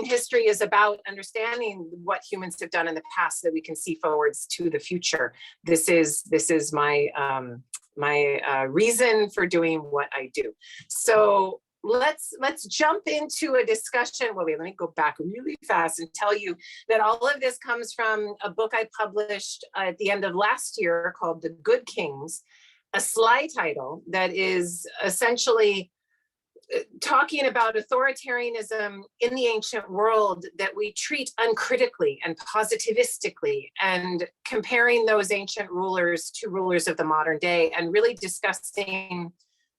history is about understanding what humans have done in the past so that we can see forwards to the future. This is my reason for doing what I do. So let's jump into a discussion. Well, wait, let me go back really fast and tell you that all of this comes from a book I published at the end of last year called The Good Kings, a sly title that is essentially talking about authoritarianism in the ancient world that we treat uncritically and positivistically, and comparing those ancient rulers to rulers of the modern day, and really discussing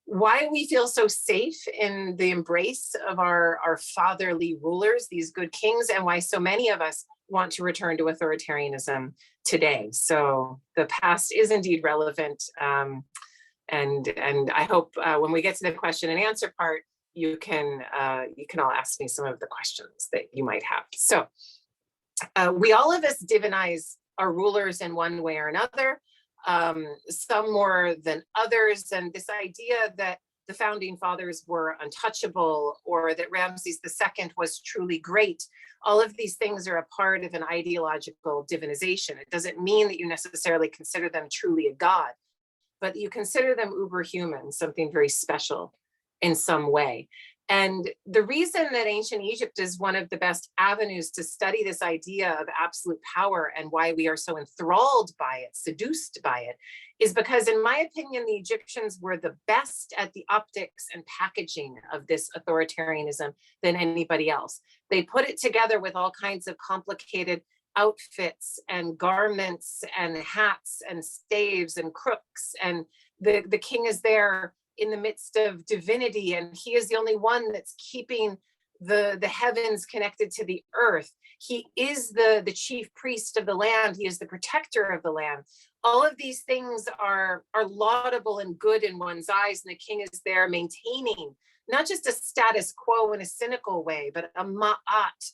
why we feel so safe in the embrace of our fatherly rulers, these good kings, and why so many of us want to return to authoritarianism today. So the past is indeed relevant. And I hope when we get to the question and answer part, you can all ask me some of the questions that you might have. So we all of us divinize our rulers in one way or another, some more than others. And this idea that the founding fathers were untouchable, or that Ramses II was truly great, all of these things are a part of an ideological divinization. It doesn't mean that you necessarily consider them truly a god, but you consider them uber-human, something very special in some way. And the reason that ancient Egypt is one of the best avenues to study this idea of absolute power and why we are so enthralled by it, seduced by it, is because, in my opinion, the Egyptians were the best at the optics and packaging of this authoritarianism than anybody else. They put it together with all kinds of complicated outfits and garments and hats and staves and crooks, and the king is there in the midst of divinity, and he is the only one that's keeping the heavens connected to the earth. He is the chief priest of the land. He is the protector of the land. All of these things are laudable and good in one's eyes, and the king is there maintaining not just a status quo in a cynical way, but a ma'at,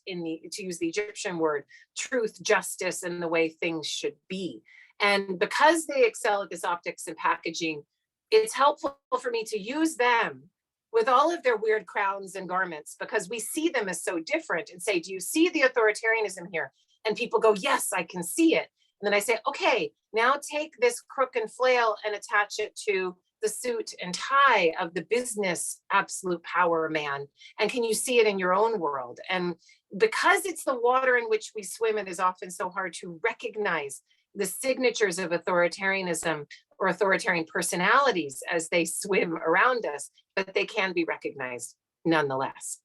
to use the Egyptian word, truth, justice, and the way things should be. And because they excel at this optics and packaging, it's helpful for me to use them with all of their weird crowns and garments, because we see them as so different, and say, do you see the authoritarianism here? And people go, yes, I can see it. And then I say, okay, now take this crook and flail and attach it to the suit and tie of the business absolute power man. And can you see it in your own world? And because it's the water in which we swim, it is often so hard to recognize the signatures of authoritarianism or authoritarian personalities as they swim around us, but they can be recognized nonetheless.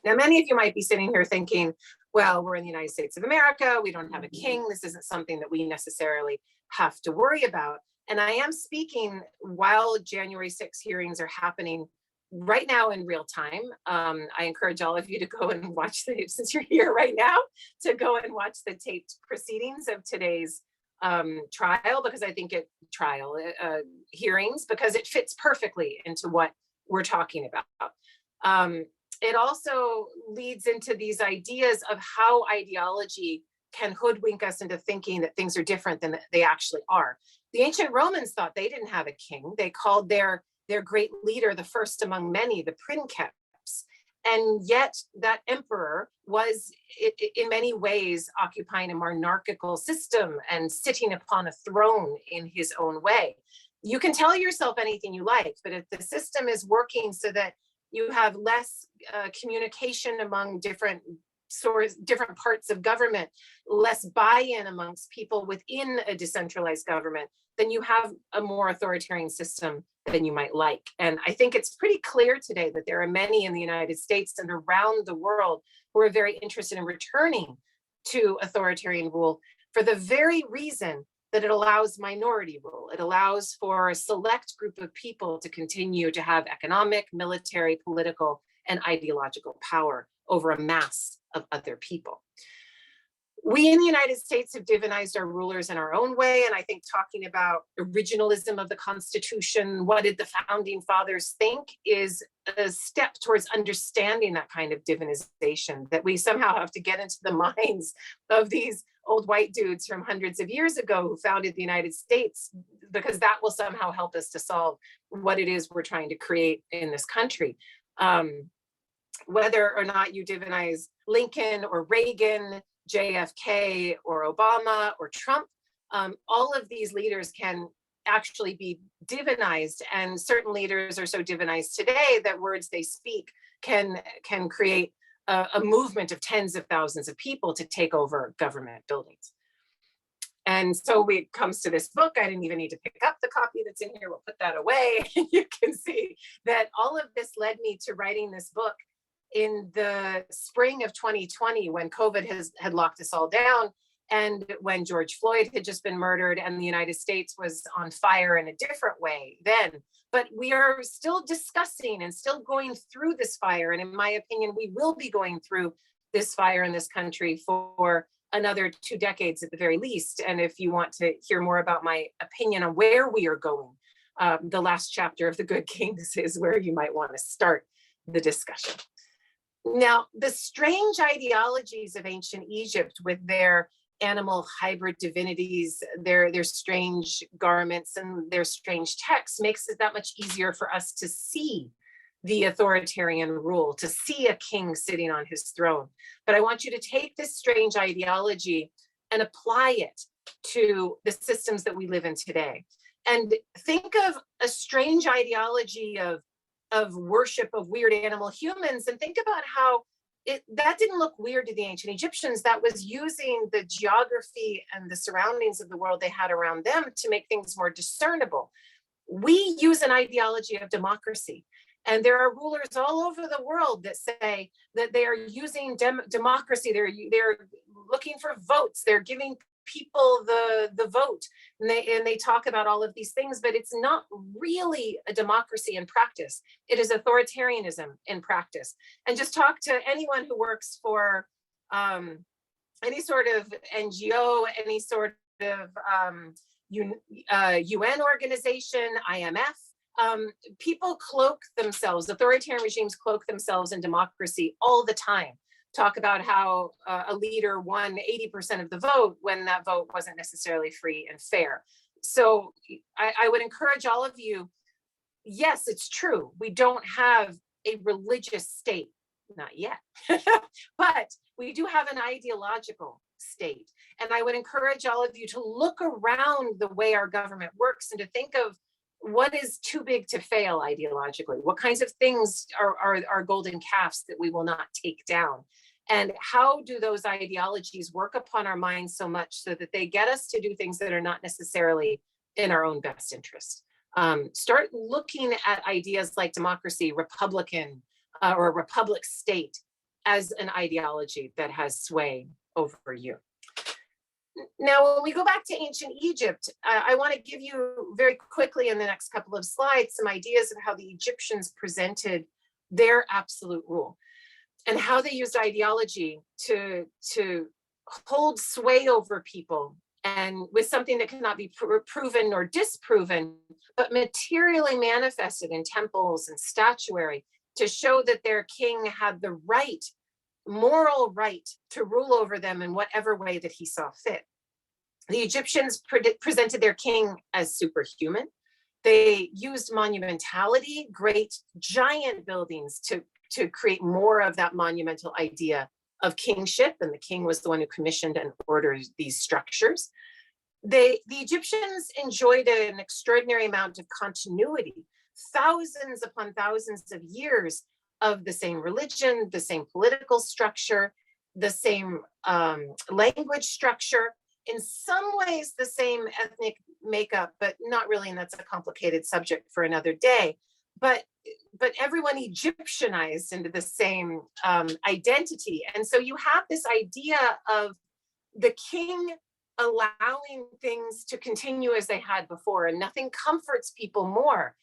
Now, many of you might be sitting here thinking, well, we're in the United States of America, we don't have a king, this isn't something that we necessarily have to worry about. And I am speaking while January 6 hearings are happening right now in real time. I encourage all of you to go and watch since you're here right now, to go and watch the taped proceedings of today's trial, because I think hearings, because it fits perfectly into what we're talking about. It also leads into these ideas of how ideology can hoodwink us into thinking that things are different than they actually are. The ancient Romans thought they didn't have a king. They called their great leader the first among many, the princeps. And yet that emperor was in many ways occupying a monarchical system and sitting upon a throne in his own way. You can tell yourself anything you like, but if the system is working so that you have less communication among different parts of government, less buy-in amongst people within a decentralized government, then you have a more authoritarian system than you might like. And I think it's pretty clear today that there are many in the United States and around the world who are very interested in returning to authoritarian rule for the very reason that it allows minority rule. It allows for a select group of people to continue to have economic, military, political, and ideological power over a mass of other people. We in the United States have divinized our rulers in our own way. And I think talking about originalism of the Constitution, what did the founding fathers think, is a step towards understanding that kind of divinization, that we somehow have to get into the minds of these old white dudes from hundreds of years ago who founded the United States, because that will somehow help us to solve what it is we're trying to create in this country. whether or not you divinize Lincoln or Reagan, JFK or Obama or Trump, all of these leaders can actually be divinized, and certain leaders are so divinized today that words they speak can create a movement of tens of thousands of people to take over government buildings. And so it comes to this book. I didn't even need to pick up the copy that's in here. We'll put that away. You can see that all of this led me to writing this book in the spring of 2020, when COVID had locked us all down, and when George Floyd had just been murdered and the United States was on fire in a different way then. But we are still discussing and still going through this fire. And in my opinion, we will be going through this fire in this country for another 2 decades at the very least. And if you want to hear more about my opinion on where we are going, the last chapter of The Good Kings is where you might want to start the discussion. Now, the strange ideologies of ancient Egypt with their animal hybrid divinities, their strange garments and their strange texts makes it that much easier for us to see the authoritarian rule, to see a king sitting on his throne. But I want you to take this strange ideology and apply it to the systems that we live in today. And think of a strange ideology of worship of weird animal humans, and think about how that didn't look weird to the ancient Egyptians. That was using the geography and the surroundings of the world they had around them to make things more discernible. We use an ideology of democracy, and there are rulers all over the world that say that they are using democracy. They're looking for votes. They're giving people the vote, and they talk about all of these things, but it's not really a democracy in practice. It is authoritarianism in practice. And just talk to anyone who works for any sort of NGO, any sort of UN organization, IMF. People cloak themselves, authoritarian regimes cloak themselves in democracy all the time. Talk about how a leader won 80% of the vote when that vote wasn't necessarily free and fair. So I would encourage all of you, yes, it's true. We don't have a religious state, not yet, but we do have an ideological state. And I would encourage all of you to look around the way our government works and to think of what is too big to fail ideologically. What kinds of things are golden calves that we will not take down? And how do those ideologies work upon our minds so much so that they get us to do things that are not necessarily in our own best interest? Start looking at ideas like democracy, republican, or a republic state as an ideology that has sway over you. Now, when we go back to ancient Egypt, I want to give you very quickly in the next couple of slides some ideas of how the Egyptians presented their absolute rule and how they used ideology to hold sway over people, and with something that cannot be proven nor disproven, but materially manifested in temples and statuary to show that their king had the right, moral right, to rule over them in whatever way that he saw fit. The Egyptians presented their king as superhuman. They used monumentality, great giant buildings to create more of that monumental idea of kingship, and the king was the one who commissioned and ordered these structures. The Egyptians enjoyed an extraordinary amount of continuity, thousands upon thousands of years of the same religion, the same political structure, the same language structure, in some ways the same ethnic makeup, but not really, and that's a complicated subject for another day. But everyone Egyptianized into the same identity. And so you have this idea of the king allowing things to continue as they had before, and nothing comforts people more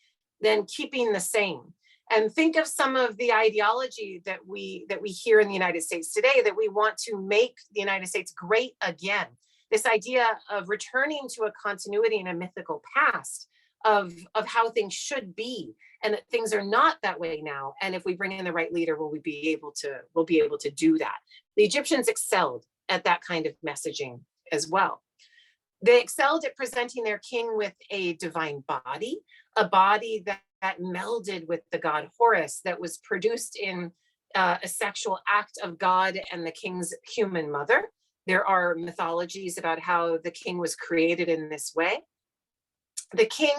than keeping the same. And think of some of the ideology that we hear in the United States today, that we want to make the United States great again. This idea of returning to a continuity and a mythical past of how things should be, and that things are not that way now. And if we bring in the right leader, we'll be able to do that. The Egyptians excelled at that kind of messaging as well. They excelled at presenting their king with a divine body, a body that melded with the god Horus, that was produced in a sexual act of God and the king's human mother. There are mythologies about how the king was created in this way. The king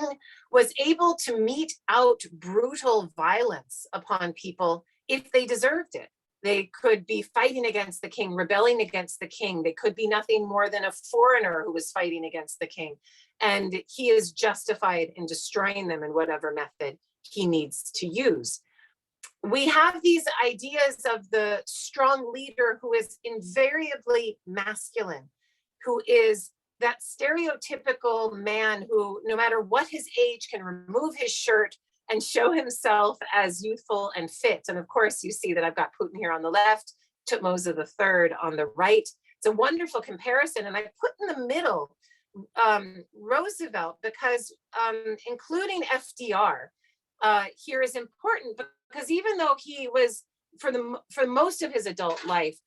was able to mete out brutal violence upon people if they deserved it. They could be fighting against the king, rebelling against the king. They could be nothing more than a foreigner who was fighting against the king. And he is justified in destroying them in whatever method he needs to use. We have these ideas of the strong leader who is invariably masculine, who is that stereotypical man who, no matter what his age, can remove his shirt and show himself as youthful and fit. And of course, you see that I've got Putin here on the left, Thutmose III on the right. It's a wonderful comparison. And I put in the middle Roosevelt, because including FDR here is important, because even though he was, for most of his adult life,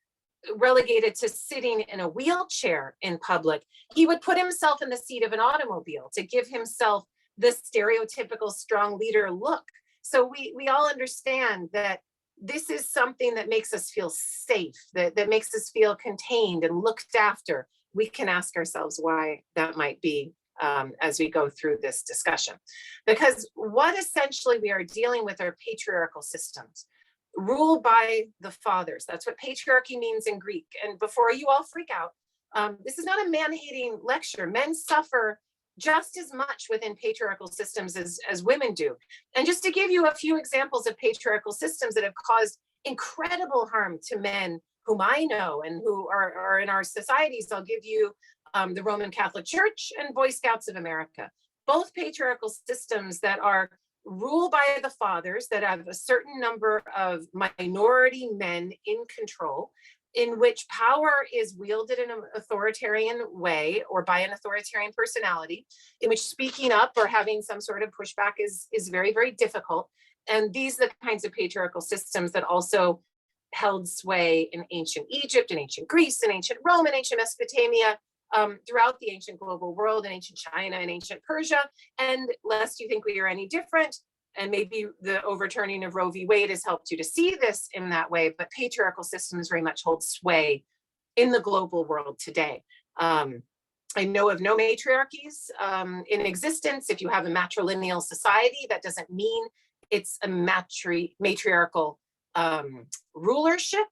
relegated to sitting in a wheelchair in public, he would put himself in the seat of an automobile to give himself the stereotypical strong leader look. So we all understand that this is something that makes us feel safe, that makes us feel contained and looked after. We can ask ourselves why that might be as we go through this discussion. Because what essentially we are dealing with are patriarchal systems. Rule by the fathers. That's what patriarchy means in Greek. And before you all freak out, this is not a man-hating lecture. Men suffer just as much within patriarchal systems as women do. And just to give you a few examples of patriarchal systems that have caused incredible harm to men whom I know and who are in our societies, I'll give you the Roman Catholic Church and Boy Scouts of America. Both patriarchal systems that are ruled by the fathers, that have a certain number of minority men in control, in which power is wielded in an authoritarian way or by an authoritarian personality, in which speaking up or having some sort of pushback is very, very difficult. And these are the kinds of patriarchal systems that also held sway in ancient Egypt, in ancient Greece, in ancient Rome, in ancient Mesopotamia, throughout the ancient global world, in ancient China and ancient Persia. And lest you think we are any different, and maybe the overturning of Roe v. Wade has helped you to see this in that way, but patriarchal systems very much hold sway in the global world today. I know of no matriarchies in existence. If you have a matrilineal society, that doesn't mean it's a matriarchal rulership.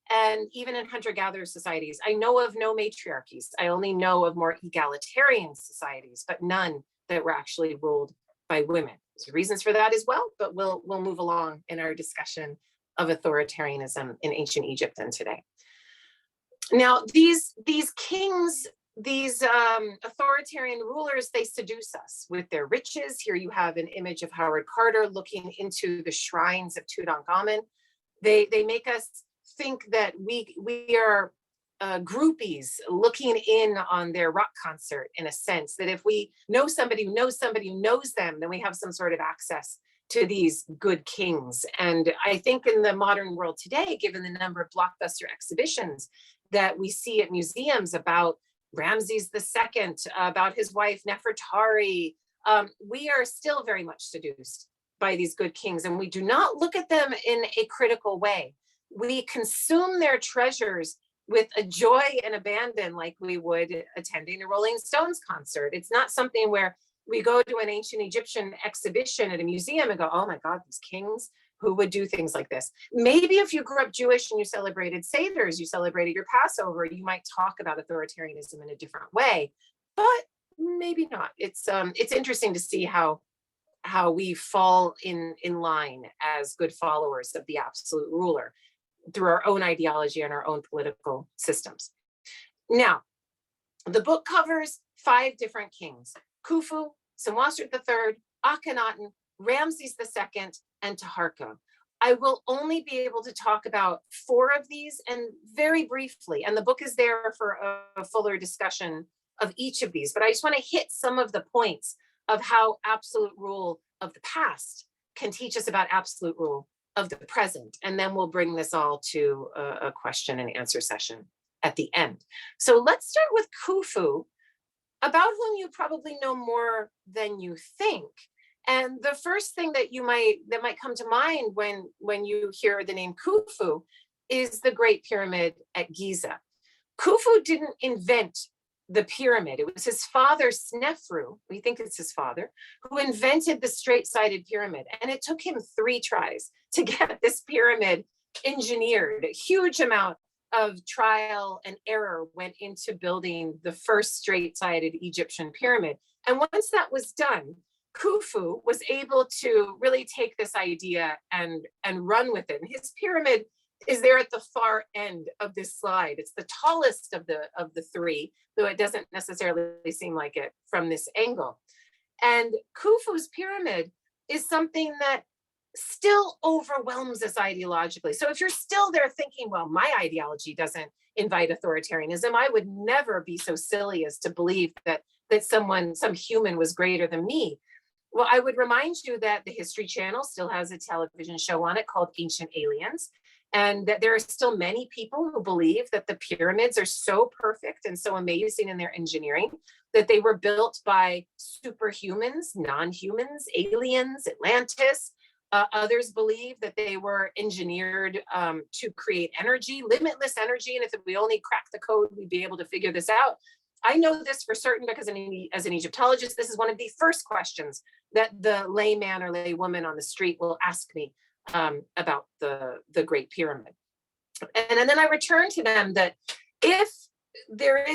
And even in hunter-gatherer societies, I know of no matriarchies. I only know of more egalitarian societies, but none that were actually ruled by women. There's reasons for that as well, but we'll move along in our discussion of authoritarianism in ancient Egypt and today. Now, these kings, these authoritarian rulers, they seduce us with their riches. Here you have an image of Howard Carter looking into the shrines of Tutankhamun. They make us think that we are groupies looking in on their rock concert, in a sense, that if we know somebody who knows somebody who knows them, then we have some sort of access to these good kings. And I think in the modern world today, given the number of blockbuster exhibitions that we see at museums about Ramses II, about his wife Nefertari, we are still very much seduced by these good kings, and we do not look at them in a critical way. We consume their treasures with a joy and abandon like we would attending a Rolling Stones concert. It's not something where we go to an ancient Egyptian exhibition at a museum and go, oh my God, these kings, who would do things like this? Maybe if you grew up Jewish and you celebrated Seder's, you celebrated your Passover, you might talk about authoritarianism in a different way, but maybe not. It's interesting to see how we fall in line as good followers of the absolute ruler through our own ideology and our own political systems. Now, the book covers 5 different kings: Khufu, Senwosret III, Akenhaten, Ramses II, and Taharqa. I will only be able to talk about 4 of these, and very briefly, and the book is there for a fuller discussion of each of these, but I just want to hit some of the points of how absolute rule of the past can teach us about absolute rule of the present. And then we'll bring this all to a question and answer session at the end. So let's start with Khufu, about whom you probably know more than you think. And the first thing that might come to mind when you hear the name Khufu is the Great Pyramid at Giza. Khufu didn't invent the pyramid. It was his father, Snefru, we think it's his father, who invented the straight-sided pyramid. And it took him 3 tries to get this pyramid engineered. A huge amount of trial and error went into building the first straight-sided Egyptian pyramid. And once that was done, Khufu was able to really take this idea and run with it. And his pyramid is there at the far end of this slide. It's the tallest of the 3, though it doesn't necessarily seem like it from this angle. And Khufu's pyramid is something that still overwhelms us ideologically. So if you're still there thinking, well, my ideology doesn't invite authoritarianism, I would never be so silly as to believe that some human was greater than me. Well, I would remind you that the History Channel still has a television show on it called Ancient Aliens, and that there are still many people who believe that the pyramids are so perfect and so amazing in their engineering that they were built by superhumans, non-humans, aliens, Atlantis. Others believe that they were engineered to create energy, limitless energy, and if we only crack the code, we'd be able to figure this out. I know this for certain because as an Egyptologist, this is one of the first questions that the layman or laywoman on the street will ask me about the Great Pyramid. And then I return to them that if there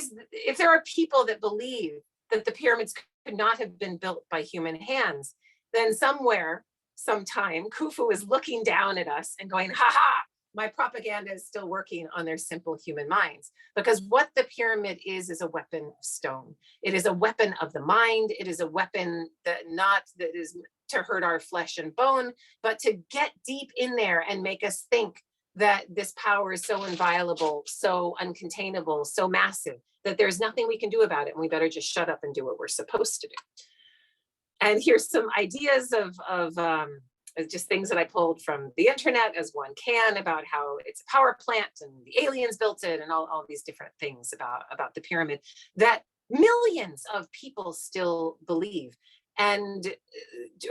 are people that believe that the pyramids could not have been built by human hands, then somewhere, sometime, Khufu is looking down at us and going, ha ha, my propaganda is still working on their simple human minds. Because what the pyramid is a weapon of stone. It is a weapon of the mind. It is a weapon that is to hurt our flesh and bone, but to get deep in there and make us think that this power is so inviolable, so uncontainable, so massive, that there's nothing we can do about it, and we better just shut up and do what we're supposed to do. And here's some ideas of just things that I pulled from the internet, as one can, about how it's a power plant and the aliens built it, and all these different things about the pyramid that millions of people still believe. And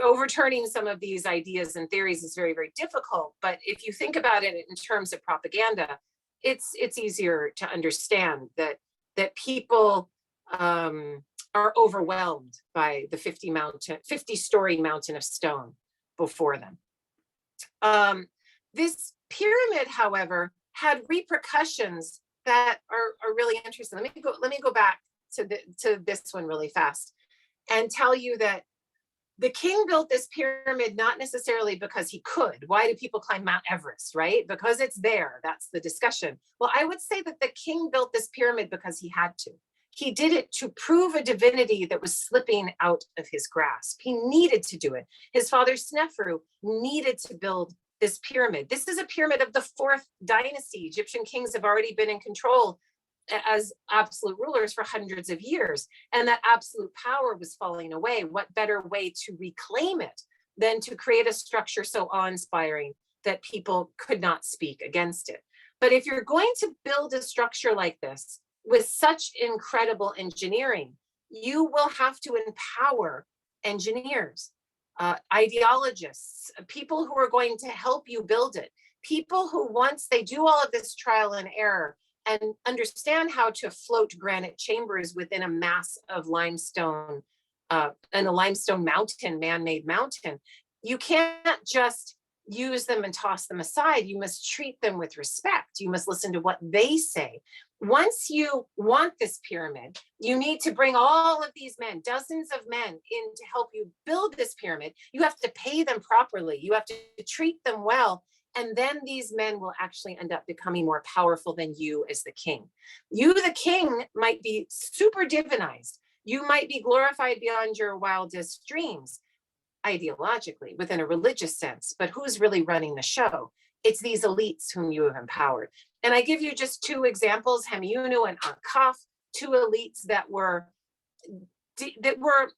overturning some of these ideas and theories is very, very difficult. But if you think about it in terms of propaganda, it's easier to understand that people are overwhelmed by the 50-story mountain of stone before them. This pyramid, however, had repercussions that are really interesting. Let me go back to this one really fast and tell you that the king built this pyramid not necessarily because he could. Why do people climb Mount Everest, right? Because it's there. That's the discussion. Well, I would say that the king built this pyramid because he had to. He did it to prove a divinity that was slipping out of his grasp. He needed to do it. His father, Snefru, needed to build this pyramid. This is a pyramid of the 4th dynasty. Egyptian kings have already been in control as absolute rulers for hundreds of years, and that absolute power was falling away. What better way to reclaim it than to create a structure so awe-inspiring that people could not speak against it? But if you're going to build a structure like this with such incredible engineering, you will have to empower engineers, ideologists, people who are going to help you build it, people who, once they do all of this trial and error and understand how to float granite chambers within a mass of limestone, and a limestone mountain, man-made mountain, you can't just use them and toss them aside. You must treat them with respect. You must listen to what they say. Once you want this pyramid, you need to bring all of these men, dozens of men, in to help you build this pyramid. You have to pay them properly. You have to treat them well. And then these men will actually end up becoming more powerful than you as the king. You, the king, might be super divinized. You might be glorified beyond your wildest dreams, ideologically, within a religious sense. But who's really running the show? It's these elites whom you have empowered. And I give you just 2 examples, Hemiunu and Ankaf, 2 elites that were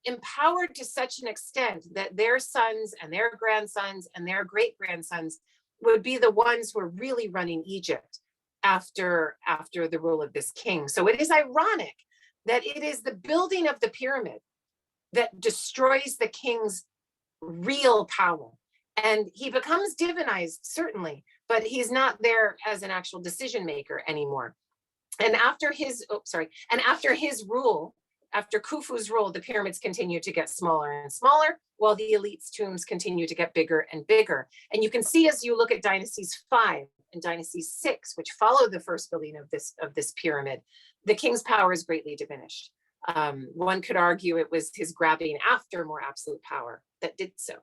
empowered to such an extent that their sons and their grandsons and their great-grandsons would be the ones who are really running Egypt after the rule of this king. So it is ironic that it is the building of the pyramid that destroys the king's real power. And he becomes divinized, certainly, but he's not there as an actual decision maker anymore. And after his, after his rule, after Khufu's rule, the pyramids continue to get smaller and smaller, while the elite's tombs continue to get bigger and bigger. And you can see as you look at dynasties 5 and dynasty 6, which follow the first building of this pyramid, the king's power is greatly diminished. One could argue it was his grabbing after more absolute power that did so.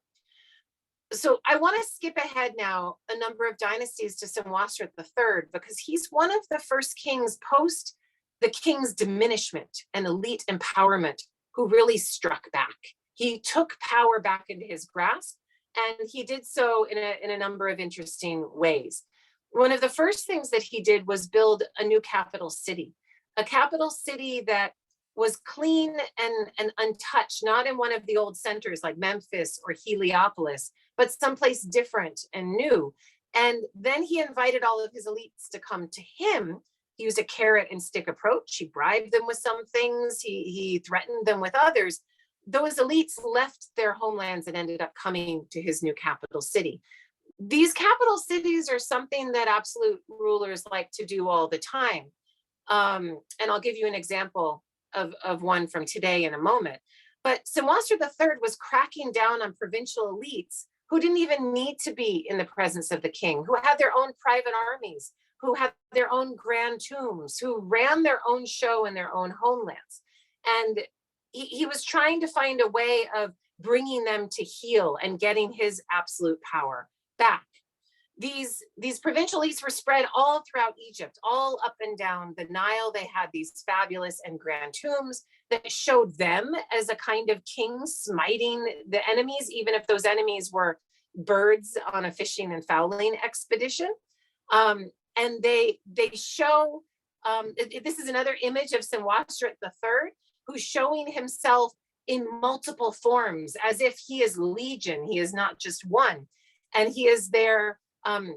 So I want to skip ahead now a number of dynasties to Senwosret III, because he's one of the first kings post the king's diminishment and elite empowerment who really struck back. He took power back into his grasp, and he did so in a number of interesting ways. One of the first things that he did was build a new capital city, a capital city that was clean and untouched, not in one of the old centers like Memphis or Heliopolis, but someplace different and new. And then he invited all of his elites to come to him. He used a carrot and stick approach. He bribed them with some things. He threatened them with others. Those elites left their homelands and ended up coming to his new capital city. These capital cities are something that absolute rulers like to do all the time. And I'll give you an example of one from today in a moment. But Senwosret III was cracking down on provincial elites who didn't even need to be in the presence of the king, who had their own private armies, who had their own grand tombs, who ran their own show in their own homelands. And he was trying to find a way of bringing them to heel and getting his absolute power back. These provincial elites were spread all throughout Egypt, all up and down the Nile. They had these fabulous and grand tombs that showed them as a kind of king smiting the enemies, even if those enemies were birds on a fishing and fowling expedition. And they show, this is another image of Senwosret III, who's showing himself in multiple forms, as if he is legion, he is not just one. And he is there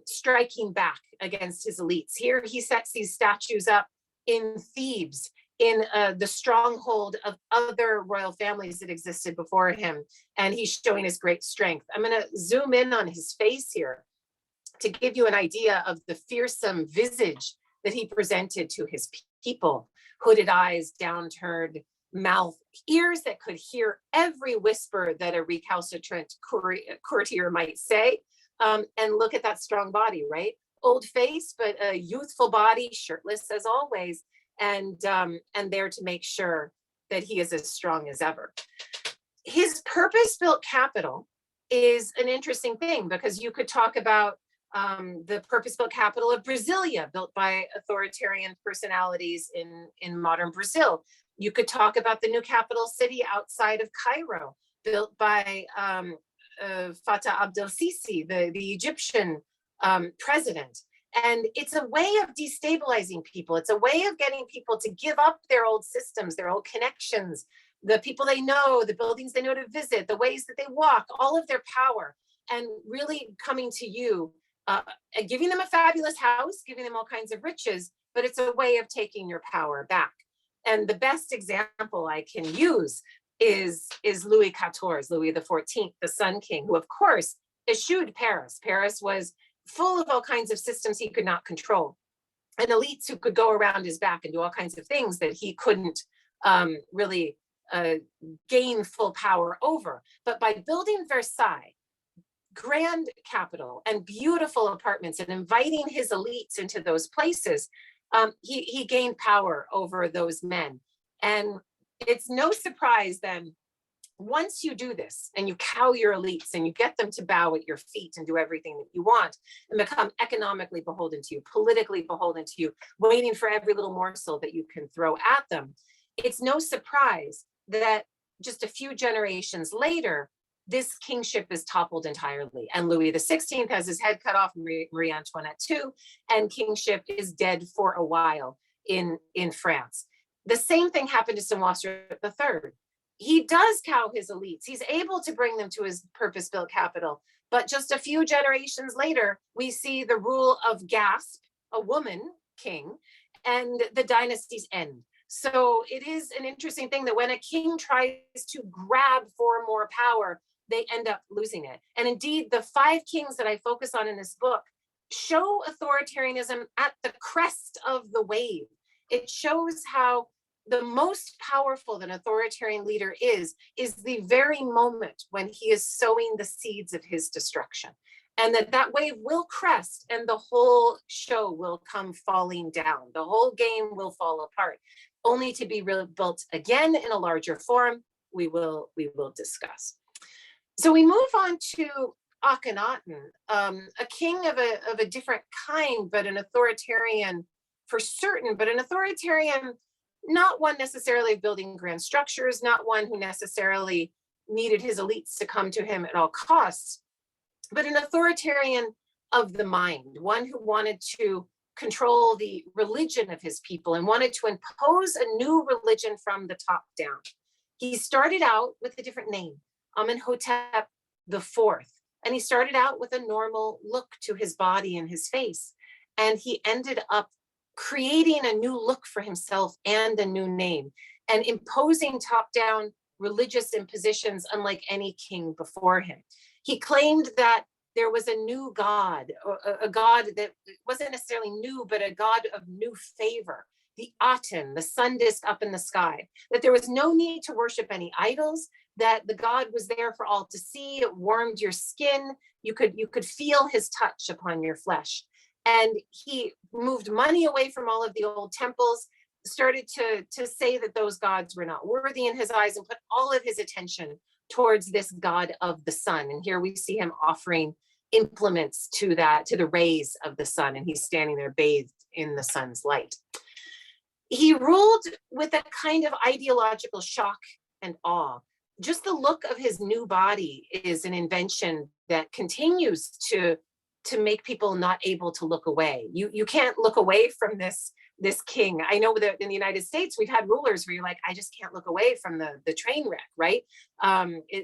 striking back against his elites. Here he sets these statues up in Thebes, in the stronghold of other royal families that existed before him. And he's showing his great strength. I'm going to zoom in on his face here to give you an idea of the fearsome visage that he presented to his people. Hooded eyes, downturned mouth, ears that could hear every whisper that a recalcitrant courtier might say. And look at that strong body, right? Old face, but a youthful body, shirtless as always, and there to make sure that he is as strong as ever. His purpose-built capital is an interesting thing, because you could talk about the purpose-built capital of Brasilia, built by authoritarian personalities in modern Brazil. You could talk about the new capital city outside of Cairo, built by Fattah Abdel-Sisi, the Egyptian president. And it's a way of destabilizing people. It's a way of getting people to give up their old systems, their old connections, the people they know, the buildings they know to visit, the ways that they walk, all of their power, and really coming to you, and giving them a fabulous house, giving them all kinds of riches, but it's a way of taking your power back. And the best example I can use is Louis XIV, Louis XIV, the Sun King, who of course eschewed Paris. Paris was full of all kinds of systems he could not control, and elites who could go around his back and do all kinds of things that he couldn't really gain full power over. But by building Versailles, grand capital and beautiful apartments, and inviting his elites into those places, he gained power over those men. And it's no surprise then, once you do this and you cow your elites and you get them to bow at your feet and do everything that you want and become economically beholden to you, politically beholden to you, waiting for every little morsel that you can throw at them, it's no surprise that just a few generations later, this kingship is toppled entirely. And Louis XVI has his head cut off, Marie Antoinette too, and kingship is dead for a while in France. The same thing happened to Senwosret III. He does cow his elites. He's able to bring them to his purpose-built capital. But just a few generations later, we see the rule of Gasp, a woman king, and the dynasty's end. So it is an interesting thing that when a king tries to grab for more power, they end up losing it. And indeed, the 5 kings that I focus on in this book show authoritarianism at the crest of the wave. It shows how the most powerful that an authoritarian leader is the very moment when he is sowing the seeds of his destruction. And that wave will crest and the whole show will come falling down. The whole game will fall apart, only to be rebuilt again in a larger form. We will discuss. So we move on to Akenhaten, a king of a different kind, but an authoritarian for certain, but an authoritarian, not one necessarily building grand structures, not one who necessarily needed his elites to come to him at all costs, but an authoritarian of the mind, one who wanted to control the religion of his people and wanted to impose a new religion from the top down. He started out with a different name, Amenhotep IV, and he started out with a normal look to his body and his face, and he ended up creating a new look for himself and a new name, and imposing top-down religious impositions unlike any king before him. He claimed that there was a new god, a god that wasn't necessarily new, but a god of new favor, the Aten, the sun disk up in the sky, that there was no need to worship any idols, that the god was there for all to see. It warmed your skin. You could feel his touch upon your flesh. And he moved money away from all of the old temples, started to say that those gods were not worthy in his eyes, and put all of his attention towards this god of the sun. And here we see him offering implements to the rays of the sun, and he's standing there bathed in the sun's light. He ruled with a kind of ideological shock and awe. Just the look of his new body is an invention that continues to make people not able to look away. You can't look away from this king. I know that in the United States, we've had rulers where you're like, I just can't look away from the train wreck, right?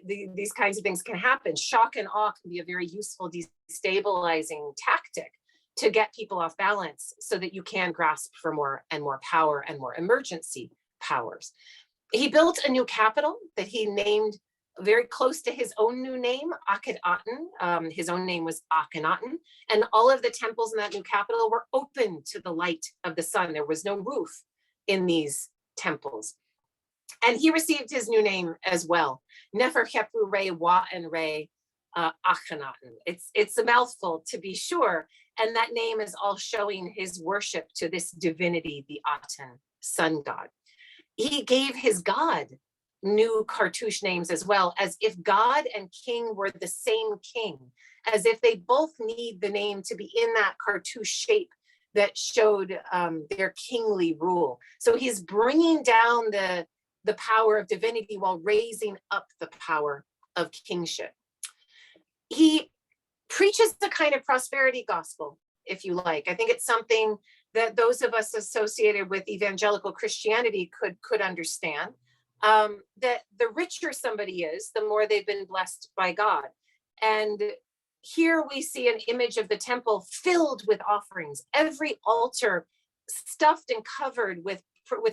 These kinds of things can happen. Shock and awe can be a very useful destabilizing tactic to get people off balance so that you can grasp for more and more power and more emergency powers. He built a new capital that he named very close to his own new name, Akenhaten. His own name was Akenhaten, and all of the temples in that new capital were open to the light of the sun. There was no roof in these temples. And he received his new name as well, Neferkepu Re Wa and Re Akenhaten. It's a mouthful, to be sure, and that name is all showing his worship to this divinity, the Aten sun god. He gave his god new cartouche names as well, as if God and king were the same king, as if they both need the name to be in that cartouche shape that showed their kingly rule. So he's bringing down the power of divinity while raising up the power of kingship. He preaches the kind of prosperity gospel, if you like. I think it's something that those of us associated with evangelical Christianity could understand. That the richer somebody is, the more they've been blessed by God. And here we see an image of the temple filled with offerings, every altar stuffed and covered with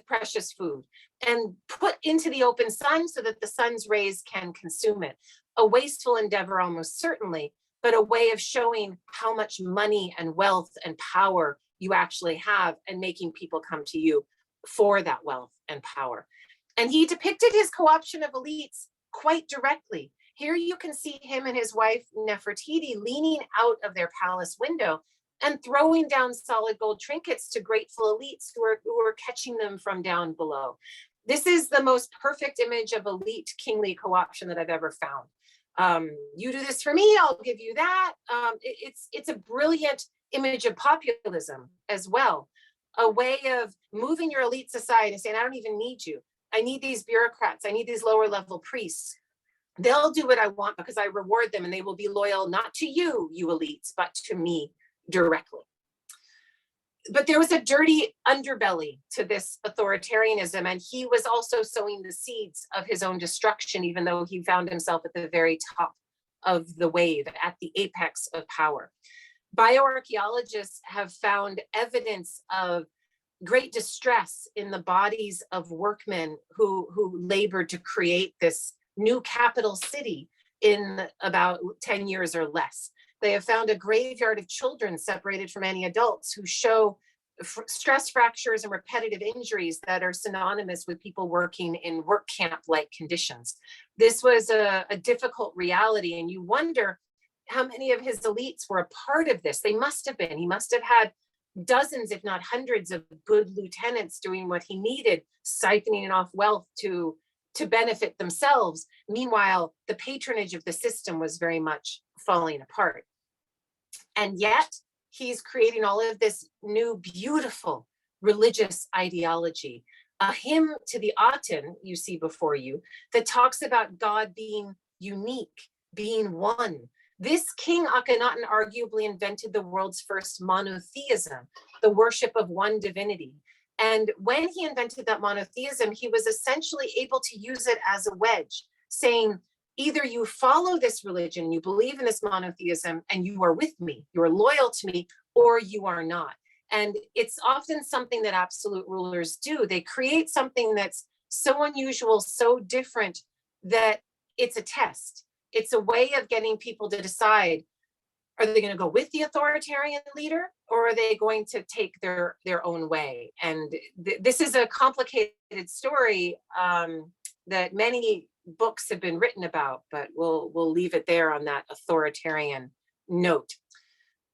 precious food and put into the open sun so that the sun's rays can consume it. A wasteful endeavor, almost certainly, but a way of showing how much money and wealth and power you actually have and making people come to you for that wealth and power. And he depicted his co-option of elites quite directly. Here you can see him and his wife Nefertiti leaning out of their palace window and throwing down solid gold trinkets to grateful elites who are catching them from down below. This is the most perfect image of elite kingly co-option that I've ever found. You do this for me, I'll give you that. It's a brilliant image of populism as well, a way of moving your elites aside and saying, I don't even need you. I need these bureaucrats. I need these lower level priests. They'll do what I want because I reward them, and they will be loyal not to you, you elites, but to me directly. But there was a dirty underbelly to this authoritarianism, and he was also sowing the seeds of his own destruction, even though he found himself at the very top of the wave, at the apex of power. Bioarchaeologists have found evidence of great distress in the bodies of workmen who labored to create this new capital city in about 10 years or less. They have found a graveyard of children separated from any adults who show stress fractures and repetitive injuries that are synonymous with people working in work camp-like conditions. This was a difficult reality, and you wonder how many of his elites were a part of this. They must have been. He must have had dozens, if not hundreds, of good lieutenants doing what he needed, siphoning off wealth to benefit themselves. Meanwhile, the patronage of the system was very much falling apart. And yet, he's creating all of this new, beautiful religious ideology. A hymn to the Aten, you see before you, that talks about God being unique, being one. This King Akhenaten arguably invented the world's first monotheism, the worship of one divinity. And when he invented that monotheism, he was essentially able to use it as a wedge, saying, either you follow this religion, you believe in this monotheism, and you are with me, you are loyal to me, or you are not. And it's often something that absolute rulers do. They create something that's so unusual, so different, that it's a test. It's a way of getting people to decide, are they going to go with the authoritarian leader, or are they going to take their own way? And this is a complicated story that many books have been written about, but we'll leave it there on that authoritarian note.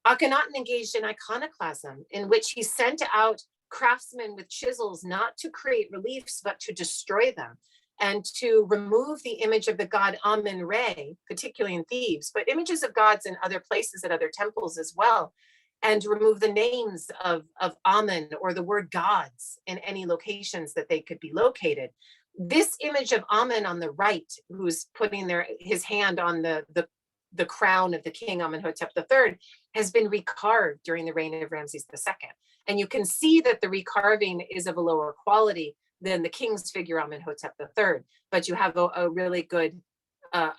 Akhenaten engaged in iconoclasm, in which he sent out craftsmen with chisels not to create reliefs, but to destroy them, and to remove the image of the god Amun-Re, particularly in Thebes, but images of gods in other places at other temples as well, and to remove the names of Amun or the word gods in any locations that they could be located. This image of Amun on the right, who's putting his hand on the crown of the king Amenhotep III, has been recarved during the reign of Ramses II. And you can see that the recarving is of a lower quality than the king's figure Amenhotep III, but you have a really good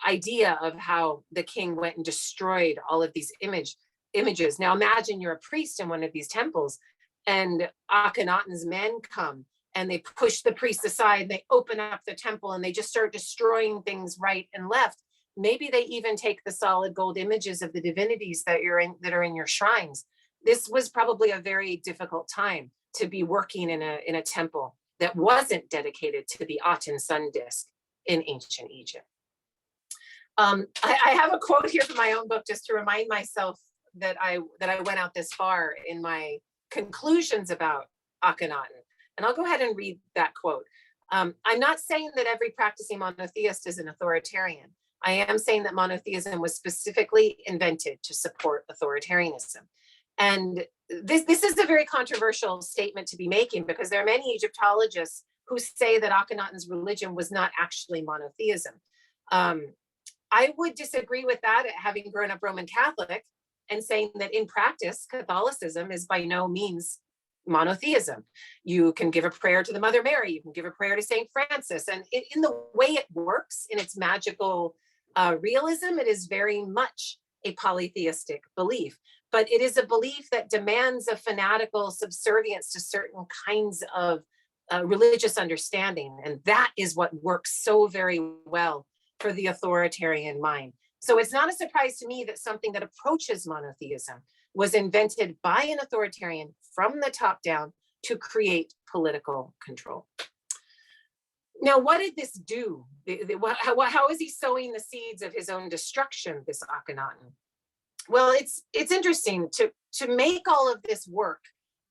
idea of how the king went and destroyed all of these images. Now imagine you're a priest in one of these temples, and Akhenaten's men come and they push the priests aside, they open up the temple, and they just start destroying things right and left. Maybe they even take the solid gold images of the divinities that are in your shrines. This was probably a very difficult time to be working in a temple that wasn't dedicated to the Aten sun disk in ancient Egypt. I have a quote here from my own book just to remind myself that I went out this far in my conclusions about Akhenaten. And I'll go ahead and read that quote. I'm not saying that every practicing monotheist is an authoritarian. I am saying that monotheism was specifically invented to support authoritarianism. And this is a very controversial statement to be making, because there are many Egyptologists who say that Akhenaten's religion was not actually monotheism. I would disagree with that, having grown up Roman Catholic, and saying that in practice, Catholicism is by no means monotheism. You can give a prayer to the Mother Mary, you can give a prayer to Saint Francis, and in the way it works, in its magical realism, it is very much a polytheistic belief. But it is a belief that demands a fanatical subservience to certain kinds of religious understanding. And that is what works so very well for the authoritarian mind. So it's not a surprise to me that something that approaches monotheism was invented by an authoritarian from the top down to create political control. Now, what did this do? How is he sowing the seeds of his own destruction, this Akhenaten? Well, it's interesting to make all of this work.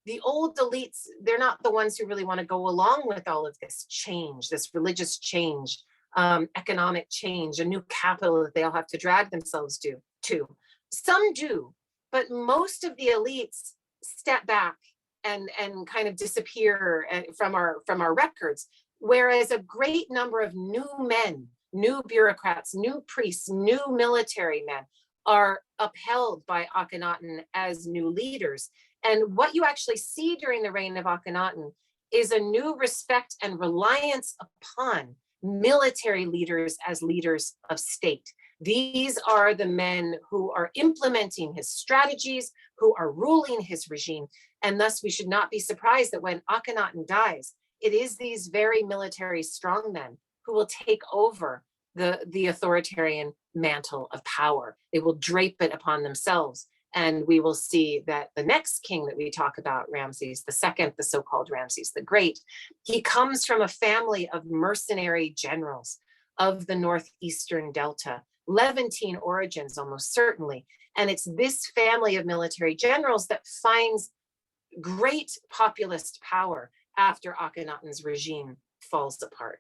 The old elites, they're not the ones who really want to go along with all of this change, this religious change, economic change, a new capital that they all have to drag themselves to. Some do, but most of the elites step back and kind of disappear from our records. Whereas a great number of new men, new bureaucrats, new priests, new military men are upheld by Akhenaten as new leaders. And what you actually see during the reign of Akhenaten is a new respect and reliance upon military leaders as leaders of state. These are the men who are implementing his strategies, who are ruling his regime. And thus we should not be surprised that when Akhenaten dies, it is these very military strongmen who will take over the authoritarian mantle of power. They will drape it upon themselves. And we will see that the next king that we talk about, Ramses II, the so-called Ramses the Great, he comes from a family of mercenary generals of the northeastern delta, Levantine origins almost certainly. And it's this family of military generals that finds great populist power after Akhenaten's regime falls apart.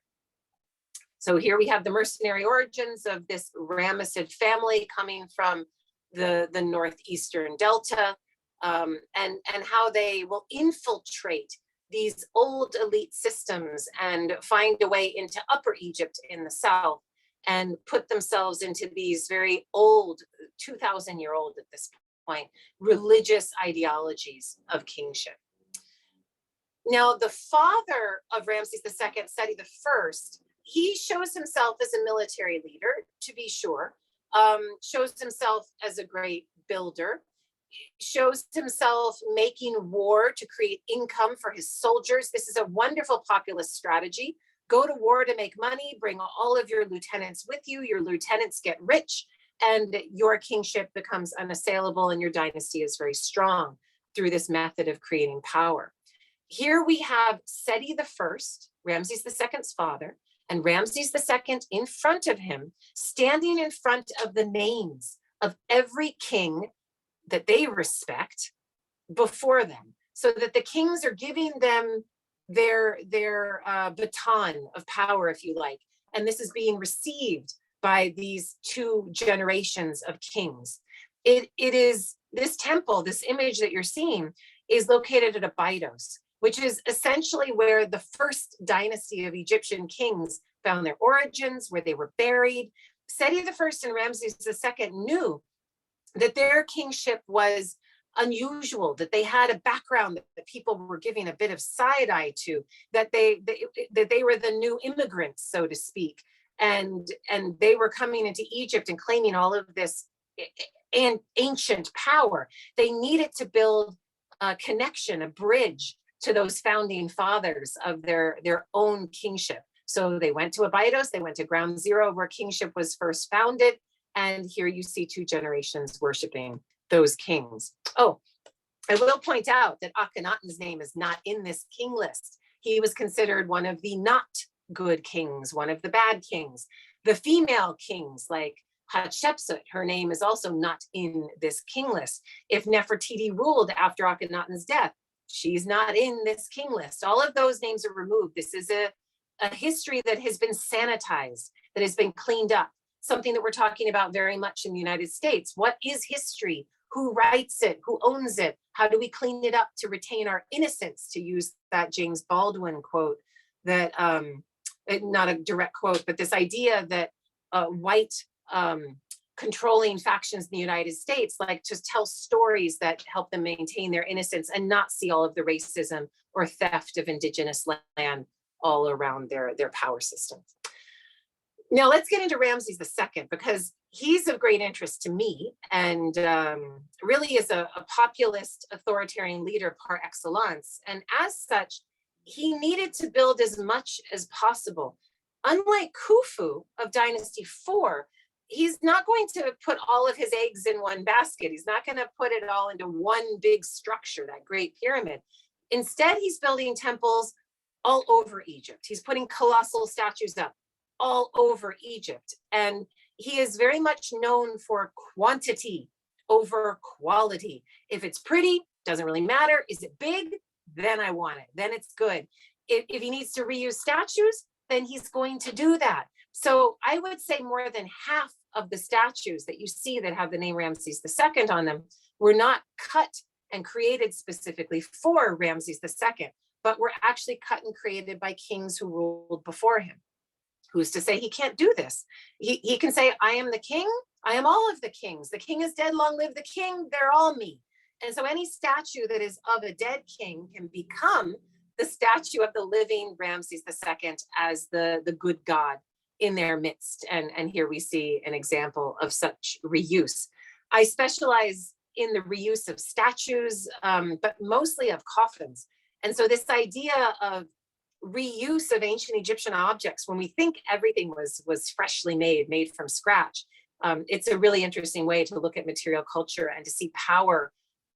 So here we have the mercenary origins of this Ramessid family coming from the northeastern delta, and how they will infiltrate these old elite systems and find a way into Upper Egypt in the south and put themselves into these very old, 2,000-year-old at this point, religious ideologies of kingship. Now, the father of Ramses II, Seti I, he shows himself as a military leader, to be sure, shows himself as a great builder, shows himself making war to create income for his soldiers. This is a wonderful populist strategy. Go to war to make money, bring all of your lieutenants with you, your lieutenants get rich, and your kingship becomes unassailable and your dynasty is very strong through this method of creating power. Here we have Seti I, Ramses II's father, and Ramses II in front of him, standing in front of the names of every king that they respect before them, so that the kings are giving them their baton of power, if you like. And this is being received by these two generations of kings. It is this temple, this image that you're seeing, is located at Abydos, which is essentially where the first dynasty of Egyptian kings found their origins, where they were buried. Seti I and Ramses II knew that their kingship was unusual, that they had a background that people were giving a bit of side eye to, that they were the new immigrants, so to speak, and they were coming into Egypt and claiming all of this ancient power. They needed to build a connection, a bridge to those founding fathers of their own kingship. So they went to Abydos, they went to ground zero where kingship was first founded, and here you see two generations worshiping those kings. Oh, I will point out that Akhenaten's name is not in this king list. He was considered one of the not good kings, one of the bad kings. The female kings like Hatshepsut, her name is also not in this king list. If Nefertiti ruled after Akhenaten's death, she's not in this king list. All of those names are removed. This is a history that has been sanitized, that has been cleaned up, something that we're talking about very much in the United States. What is history? Who writes it? Who owns it? How do we clean it up to retain our innocence, to use that James Baldwin quote, that, not a direct quote, but this idea that white controlling factions in the United States like to tell stories that help them maintain their innocence and not see all of the racism or theft of indigenous land all around their power systems. Now let's get into Ramses II, because he's of great interest to me, and really is a populist authoritarian leader par excellence. And as such, he needed to build as much as possible. Unlike Khufu of Dynasty IV, he's not going to put all of his eggs in one basket. He's not going to put it all into one big structure, that Great Pyramid. Instead, he's building temples all over Egypt. He's putting colossal statues up all over Egypt. And he is very much known for quantity over quality. If it's pretty, doesn't really matter. Is it big? Then I want it. Then it's good. If he needs to reuse statues, then he's going to do that. So I would say more than half of the statues that you see that have the name Ramses II on them were not cut and created specifically for Ramses II, but were actually cut and created by kings who ruled before him. Who's to say he can't do this? He can say, I am the king, I am all of the kings. The king is dead, long live the king, they're all me. And so any statue that is of a dead king can become the statue of the living Ramses II as the good God in their midst. And here we see an example of such reuse. I specialize in the reuse of statues, but mostly of coffins. And so this idea of reuse of ancient Egyptian objects, when we think everything was freshly made from scratch, it's a really interesting way to look at material culture and to see power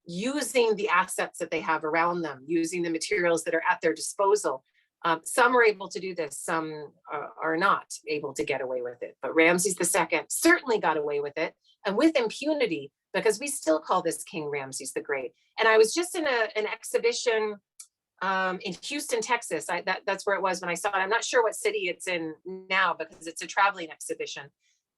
using the assets that they have around them, using the materials that are at their disposal. Some are able to do this, some are not able to get away with it. But Ramses II certainly got away with it, and with impunity, because we still call this King Ramses the Great. And I was just in an exhibition in Houston, Texas. That's where it was when I saw it. I'm not sure what city it's in now because it's a traveling exhibition.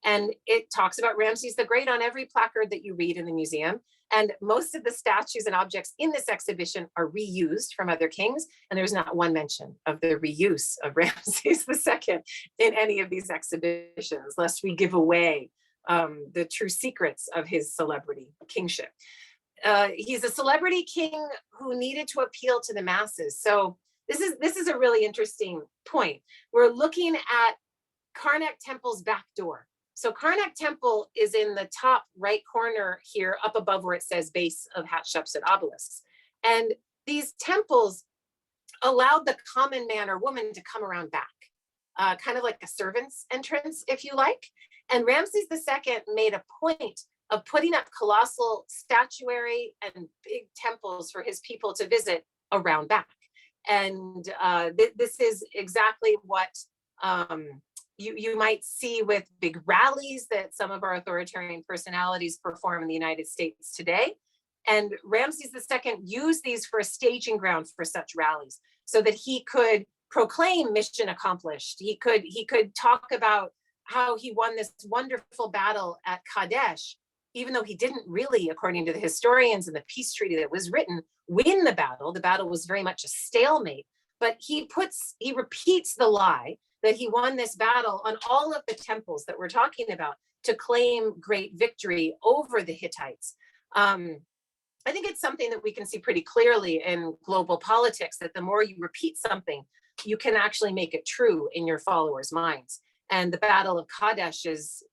And it talks about Ramses the Great on every placard that you read in the museum. And most of the statues and objects in this exhibition are reused from other kings. And there's not one mention of the reuse of Ramses II in any of these exhibitions, lest we give away the true secrets of his celebrity kingship. He's a celebrity king who needed to appeal to the masses. So this is a really interesting point. We're looking at Karnak Temple's back door. So Karnak Temple is in the top right corner here, up above where it says base of Hatshepsut obelisks. And these temples allowed the common man or woman to come around back, kind of like a servant's entrance, if you like. And Ramses II made a point of putting up colossal statuary and big temples for his people to visit around back. And this is exactly what you might see with big rallies that some of our authoritarian personalities perform in the United States today. And Ramses II used these for a staging ground for such rallies so that he could proclaim mission accomplished. He could talk about how he won this wonderful battle at Kadesh, even though he didn't really, according to the historians and the peace treaty that was written, win the battle. The battle was very much a stalemate, but he repeats the lie that he won this battle on all of the temples that we're talking about to claim great victory over the Hittites. I think it's something that we can see pretty clearly in global politics, that the more you repeat something, you can actually make it true in your followers' minds. And the Battle of Kadesh is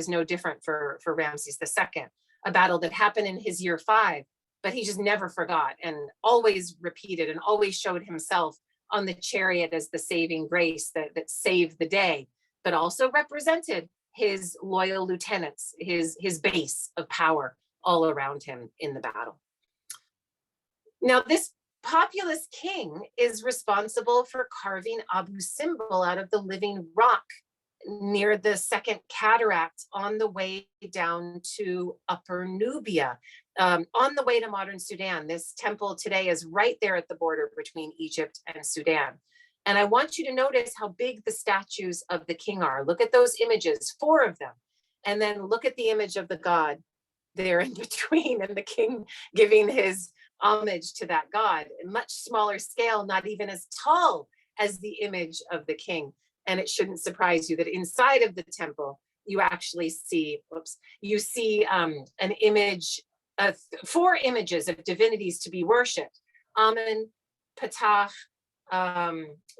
no different for Ramses II, a battle that happened in his year 5, but he just never forgot and always repeated and always showed himself on the chariot as the saving grace that saved the day, but also represented his loyal lieutenants, his base of power all around him in the battle. Now, this populous king is responsible for carving Abu's symbol out of the living rock near the second cataract on the way down to Upper Nubia, on the way to modern Sudan. This temple today is right there at the border between Egypt and Sudan. And I want you to notice how big the statues of the king are. Look at those images, 4 of them. And then look at the image of the god there in between, and the king giving his homage to that god. Much smaller scale, not even as tall as the image of the king. And it shouldn't surprise you that inside of the temple, you actually see, an image, 4 images of divinities to be worshipped. Amen, Ptah,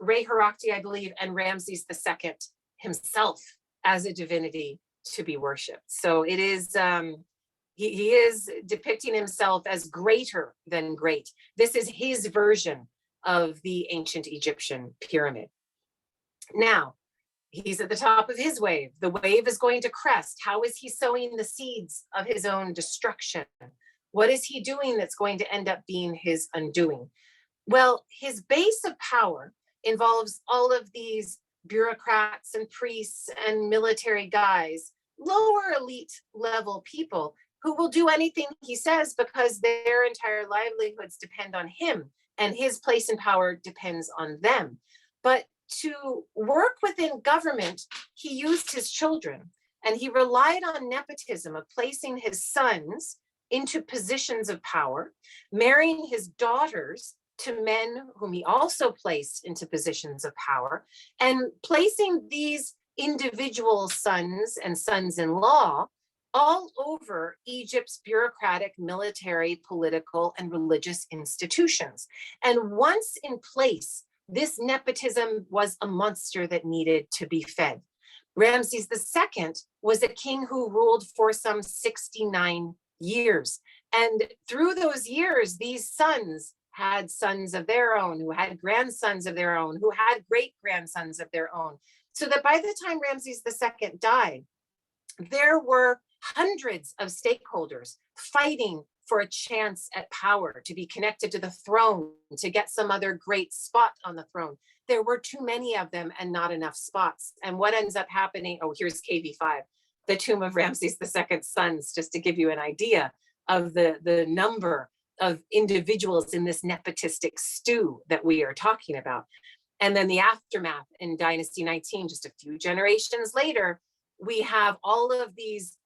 Re-Harakti, I believe, and Ramses II himself as a divinity to be worshipped. So it is, he is depicting himself as greater than great. This is his version of the ancient Egyptian pyramid. Now, he's at the top of his wave. The wave is going to crest. How is he sowing the seeds of his own destruction? What is he doing that's going to end up being his undoing? Well, his base of power involves all of these bureaucrats and priests and military guys, lower elite level people who will do anything he says because their entire livelihoods depend on him and his place in power depends on them. But to work within government, he used his children, and he relied on nepotism of placing his sons into positions of power, marrying his daughters to men whom he also placed into positions of power, and placing these individual sons and sons-in-law all over Egypt's bureaucratic, military, political, and religious institutions. And once in place, this nepotism was a monster that needed to be fed. Ramses II was a king who ruled for some 69 years. And through those years, these sons had sons of their own, who had grandsons of their own, who had great grandsons of their own. So that by the time Ramses II died, there were hundreds of stakeholders fighting for a chance at power, to be connected to the throne, to get some other great spot on the throne. There were too many of them and not enough spots. And what ends up happening, oh, here's KV5, the tomb of Ramses II's sons, just to give you an idea of the number of individuals in this nepotistic stew that we are talking about. And then the aftermath in Dynasty 19, just a few generations later, we have all of these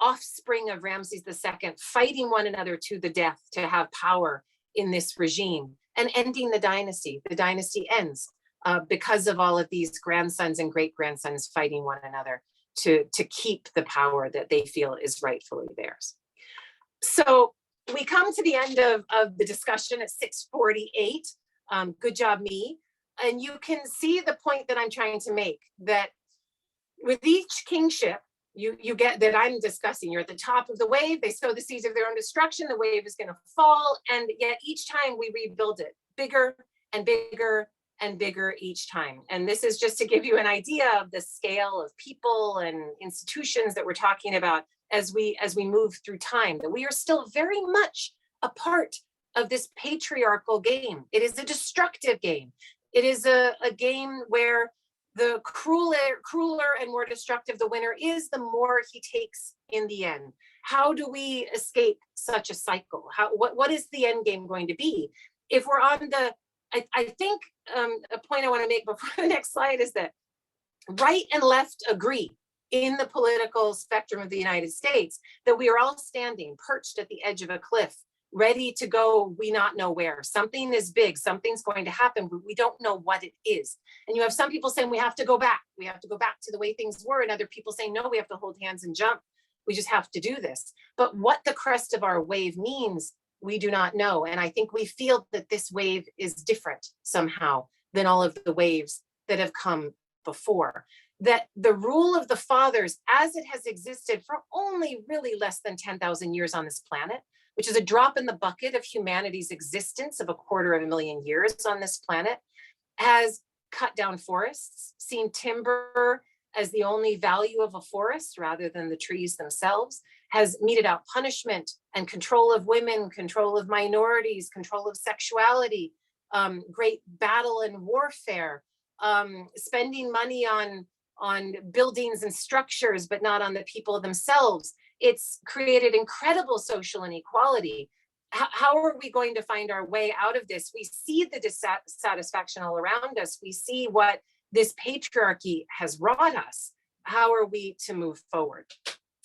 offspring of Ramses II fighting one another to the death to have power in this regime and ending the dynasty. The dynasty ends because of all of these grandsons and great grandsons fighting one another to keep the power that they feel is rightfully theirs. So we come to the end of the discussion at 6:48. Good job, me. And you can see the point that I'm trying to make, that with each kingship, you get that I'm discussing, you're at the top of the wave, they sow the seeds of their own destruction, the wave is going to fall, and yet each time we rebuild it bigger and bigger and bigger each time. And this is just to give you an idea of the scale of people and institutions that we're talking about as we move through time, that we are still very much a part of this patriarchal game. It is a destructive game. It is a game where the crueler and more destructive the winner is, the more he takes in the end. How do we escape such a cycle? What is the end game going to be? If we're on the, I think a point I want to make before the next slide is that right and left agree in the political spectrum of the United States that we are all standing perched at the edge of a cliff, ready to go, we not know where. Something is big, something's going to happen, but we don't know what it is. And you have some people saying we have to go back. We have to go back to the way things were. And other people saying, no, we have to hold hands and jump. We just have to do this. But what the crest of our wave means, we do not know. And I think we feel that this wave is different somehow than all of the waves that have come before. That the rule of the fathers, as it has existed for only really less than 10,000 years on this planet, which is a drop in the bucket of humanity's existence of 250,000 years on this planet, has cut down forests, seen timber as the only value of a forest rather than the trees themselves, has meted out punishment and control of women, control of minorities, control of sexuality, great battle and warfare, spending money on buildings and structures, but not on the people themselves. It's created incredible social inequality. How are we going to find our way out of this? We see the dissatisfaction all around us. We see what this patriarchy has wrought us. How are we to move forward?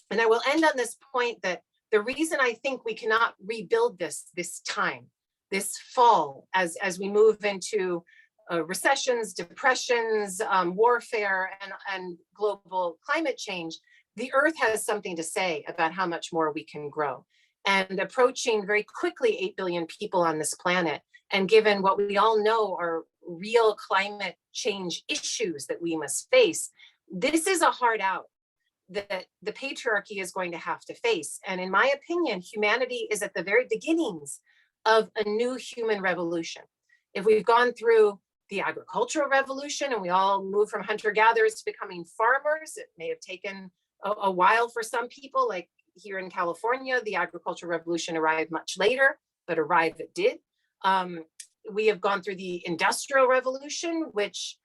And I will end on this point that the reason I think we cannot rebuild this time, this fall, as we move into recessions, depressions, warfare, and global climate change, the earth has something to say about how much more we can grow. And approaching very quickly 8 billion people on this planet, and given what we all know are real climate change issues that we must face, this is a hard out that the patriarchy is going to have to face. And in my opinion, humanity is at the very beginnings of a new human revolution. If we've gone through the agricultural revolution and we all moved from hunter-gatherers to becoming farmers, it may have taken a while for some people, like here in California, the agricultural revolution arrived much later, but arrive it did. We have gone through the industrial revolution, which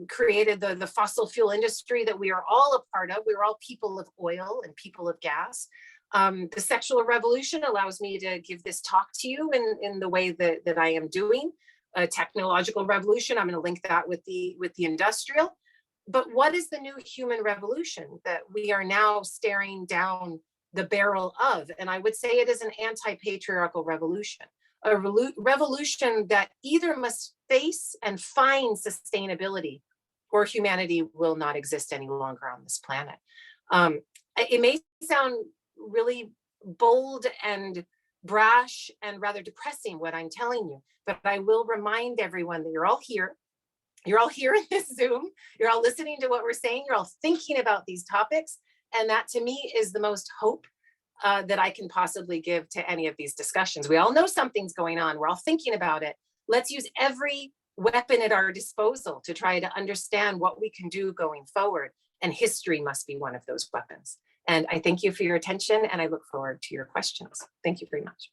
created the fossil fuel industry that we are all a part of. We are all people of oil and people of gas. The sexual revolution allows me to give this talk to you in the way that I am doing. A technological revolution, I'm going to link that with the industrial. But what is the new human revolution that we are now staring down the barrel of? And I would say it is an anti-patriarchal revolution, a revolution that either must face and find sustainability, or humanity will not exist any longer on this planet. It may sound really bold and brash and rather depressing what I'm telling you, but I will remind everyone that you're all here. You're all here in this Zoom. You're all listening to what we're saying. You're all thinking about these topics. And that to me is the most hope that I can possibly give to any of these discussions. We all know something's going on. We're all thinking about it. Let's use every weapon at our disposal to try to understand what we can do going forward. And history must be one of those weapons. And I thank you for your attention, and I look forward to your questions. Thank you very much.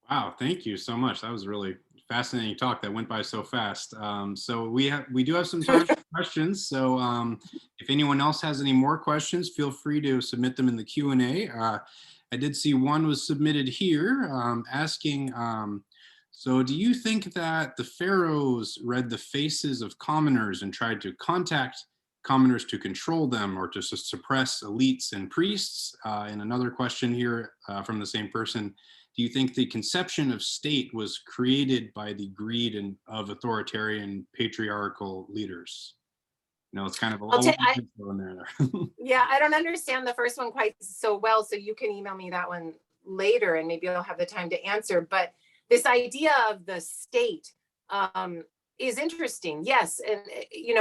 Wow, thank you so much. That was a really fascinating talk that went by so fast. So we do have some time for questions. So if anyone else has any more questions, feel free to submit them in the Q&A. I did see one was submitted here asking, so do you think that the pharaohs read the faces of commoners and tried to contact commoners to control them or to suppress elites and priests? And another question here from the same person, do you think the conception of state was created by the greed of authoritarian patriarchal leaders? No, it's kind of a little in there. Yeah, I don't understand the first one quite so well, so you can email me that one later and maybe I'll have the time to answer. But this idea of the state is interesting. Yes, and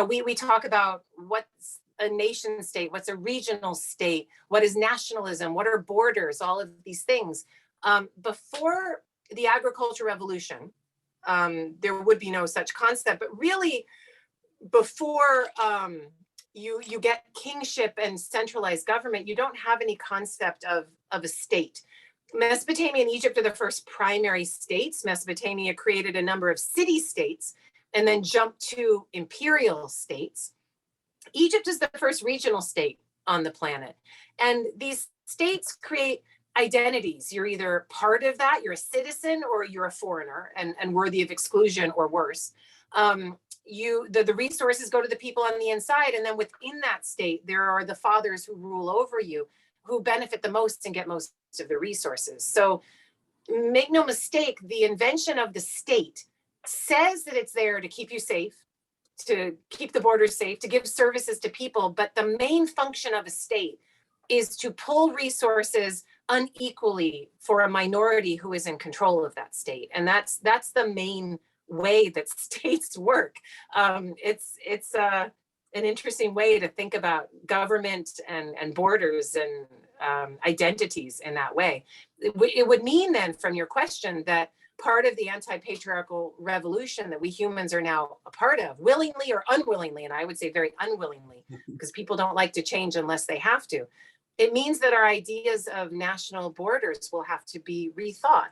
we talk about what's a nation state, what's a regional state, what is nationalism, what are borders, all of these things. Before the agricultural revolution, there would be no such concept, but really before you get kingship and centralized government, you don't have any concept of a state. Mesopotamia and Egypt are the first primary states. Mesopotamia created a number of city-states and then jumped to imperial states. Egypt is the first regional state on the planet. And these states create identities. You're either part of that, you're a citizen, or you're a foreigner and worthy of exclusion or worse. The resources go to the people on the inside, and then within that state, there are the fathers who rule over you, who benefit the most and get most of the resources. So make no mistake, the invention of the state says that it's there to keep you safe, to keep the borders safe, to give services to people, but the main function of a state is to pull resources unequally for a minority who is in control of that state. And that's the main way that states work. It's an interesting way to think about government and borders and identities in that way. It would mean then, from your question, that part of the anti-patriarchal revolution that we humans are now a part of, willingly or unwillingly, and I would say very unwillingly, because people don't like to change unless they have to, it means that our ideas of national borders will have to be rethought.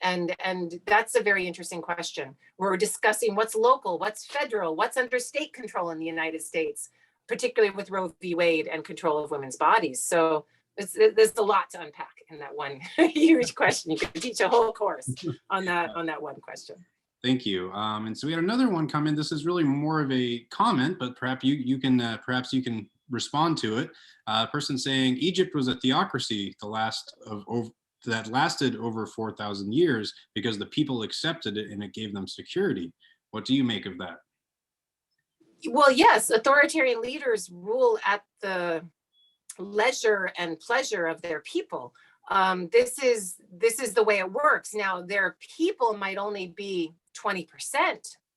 And that's a very interesting question. We're discussing what's local, what's federal, what's under state control in the United States, particularly with Roe v. Wade and control of women's bodies. So there's a lot to unpack in that one huge question. You could teach a whole course on that one question. Thank you. And so we had another one come in. This is really more of a comment, but perhaps you can respond to it. A person saying Egypt was a theocracy, that lasted over 4,000 years because the people accepted it and it gave them security. What do you make of that? Well, yes, authoritarian leaders rule at the leisure and pleasure of their people. This is the way it works. Now, their people might only be 20%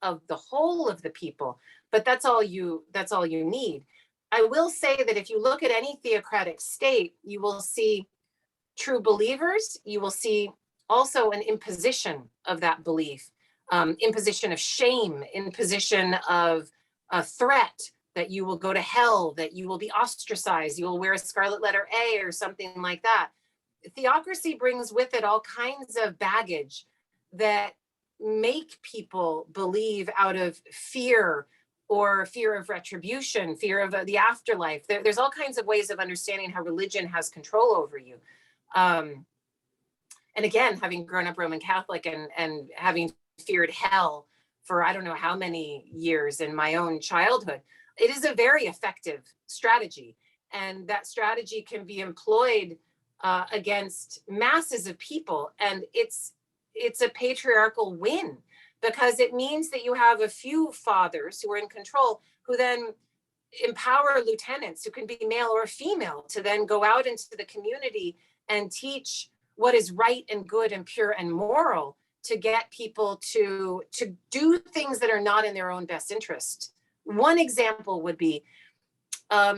of the whole of the people, but that's all you need. I will say that if you look at any theocratic state, you will see true believers. You will see also an imposition of that belief, imposition of shame, imposition of a threat that you will go to hell, that you will be ostracized, you will wear a scarlet letter A or something like that. Theocracy brings with it all kinds of baggage that make people believe out of fear or fear of retribution, fear of the afterlife. There's all kinds of ways of understanding how religion has control over you. And again, having grown up Roman Catholic and having feared hell for I don't know how many years in my own childhood, it is a very effective strategy. And that strategy can be employed against masses of people. And it's a patriarchal win, because it means that you have a few fathers who are in control, who then empower lieutenants who can be male or female to then go out into the community and teach what is right and good and pure and moral, to get people to do things that are not in their own best interest. One example would be,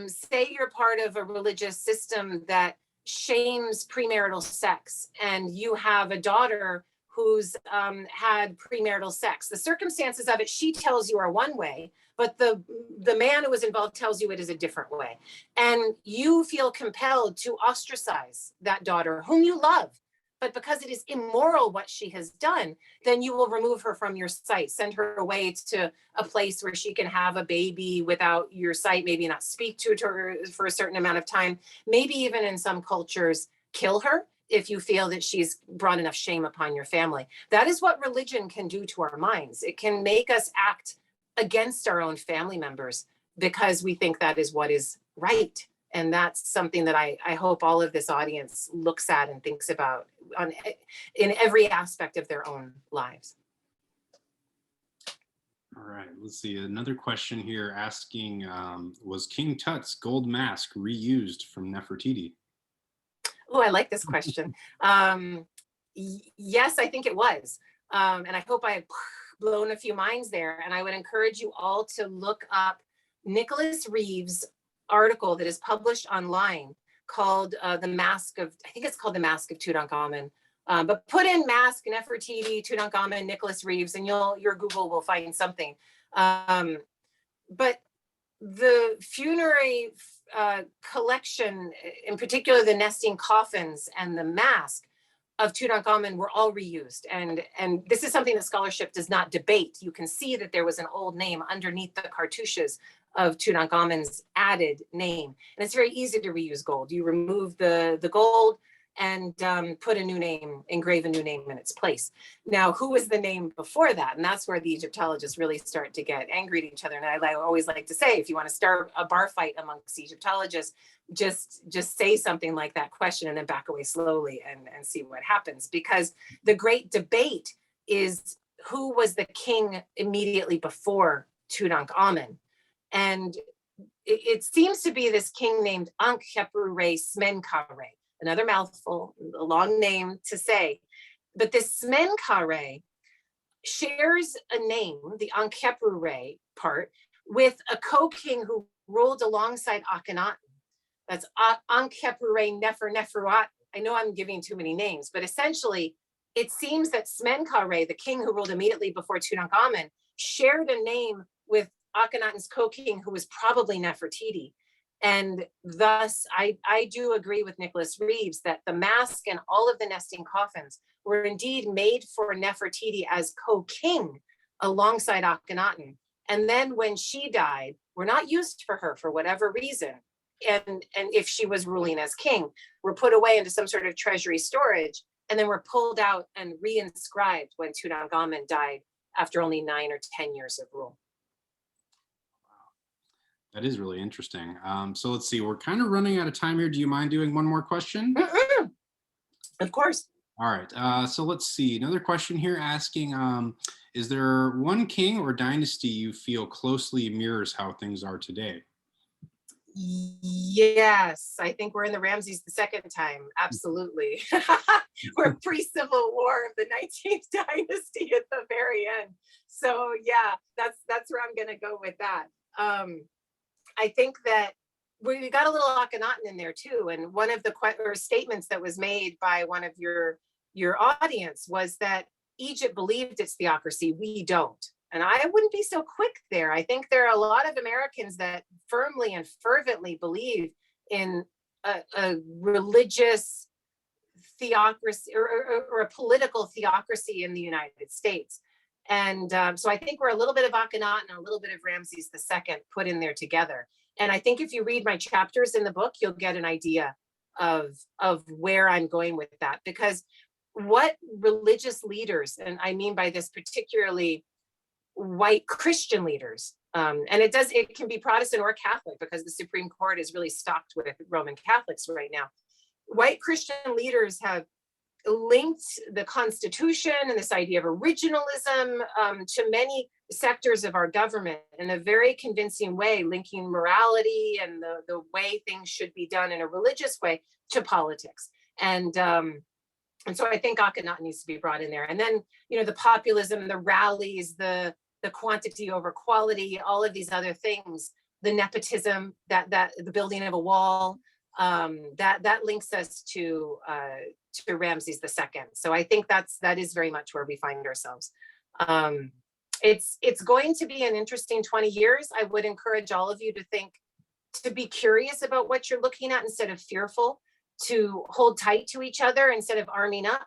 say you're part of a religious system that shames premarital sex, and you have a daughter who's had premarital sex. The circumstances of it, she tells you, are one way, but the man who was involved tells you it is a different way. And you feel compelled to ostracize that daughter whom you love. But because it is immoral what she has done, then you will remove her from your sight, send her away to a place where she can have a baby without your sight, maybe not speak to her for a certain amount of time, maybe even in some cultures, kill her if you feel that she's brought enough shame upon your family. That is what religion can do to our minds. It can make us act against our own family members because we think that is what is right. And that's something that I hope all of this audience looks at and thinks about in every aspect of their own lives. All right, let's see. Another question here asking, was King Tut's gold mask reused from Nefertiti? Oh, I like this question. Yes, I think it was. And I hope I've blown a few minds there. And I would encourage you all to look up Nicholas Reeves' article that is published online called The Mask of, I think it's called The Mask of Tutankhamun. But put in mask, Nefertiti, Tutankhamun, Nicholas Reeves, and your Google will find something. But the funerary collection, in particular the nesting coffins and the mask of Tutankhamun, were all reused. And this is something that scholarship does not debate. You can see that there was an old name underneath the cartouches of Tutankhamun's added name. And it's very easy to reuse gold. You remove the gold and put a new name, engrave a new name in its place. Now, who was the name before that? And that's where the Egyptologists really start to get angry at each other. And I always like to say, if you want to start a bar fight amongst Egyptologists, just say something like that question and then back away slowly and see what happens. Because the great debate is who was the king immediately before Tutankhamun. And it seems to be this king named Ankh-Khepru-Re-Smenkhare. Another mouthful, a long name to say. But this Smenkhare shares a name, the Ankh-Khepru-Re part, with a co-king who ruled alongside Akenhaten. That's Ankh-Khepru-Re-Nefer-Neferuat. I know I'm giving too many names, but essentially, it seems that Smenkhare, the king who ruled immediately before Tutankhamun, shared a name with Akhenaten's co-king, who was probably Nefertiti. And thus, I do agree with Nicholas Reeves that the mask and all of the nesting coffins were indeed made for Nefertiti as co-king alongside Akhenaten. And then when she died, were not used for her for whatever reason. And if she was ruling as king, were put away into some sort of treasury storage, and then were pulled out and reinscribed when Tutankhamun died after only 9 or 10 years of rule. That is really interesting. So let's see, we're kind of running out of time here. Do you mind doing one more question? Of course. All right, so let's see. Another question here asking, is there one king or dynasty you feel closely mirrors how things are today? Yes, I think we're in the Ramses II time. Absolutely. We're pre-Civil War of the 19th dynasty at the very end. So yeah, that's where I'm going to go with that. I think that we got a little Akhenaten in there too. And one of the statements that was made by one of your audience was that Egypt believed its theocracy, we don't. And I wouldn't be so quick there. I think there are a lot of Americans that firmly and fervently believe in a religious theocracy or a political theocracy in the United States. And so I think we're a little bit of Akhenaten and a little bit of Ramses II put in there together. And I think if you read my chapters in the book, you'll get an idea of where I'm going with that. Because what religious leaders, and I mean by this particularly white Christian leaders, and it can be Protestant or Catholic, because the Supreme Court is really stocked with Roman Catholics right now. White Christian leaders have linked the Constitution and this idea of originalism to many sectors of our government in a very convincing way, linking morality and the way things should be done in a religious way to politics. And so I think Akhenaten needs to be brought in there. And then, the populism, the rallies, the quantity over quality, all of these other things the nepotism, that the building of a wall, that links us to Ramses II. So I think that is very much where we find ourselves. It's going to be an interesting 20 years. I would encourage all of you to be curious about what you're looking at instead of fearful, to hold tight to each other instead of arming up,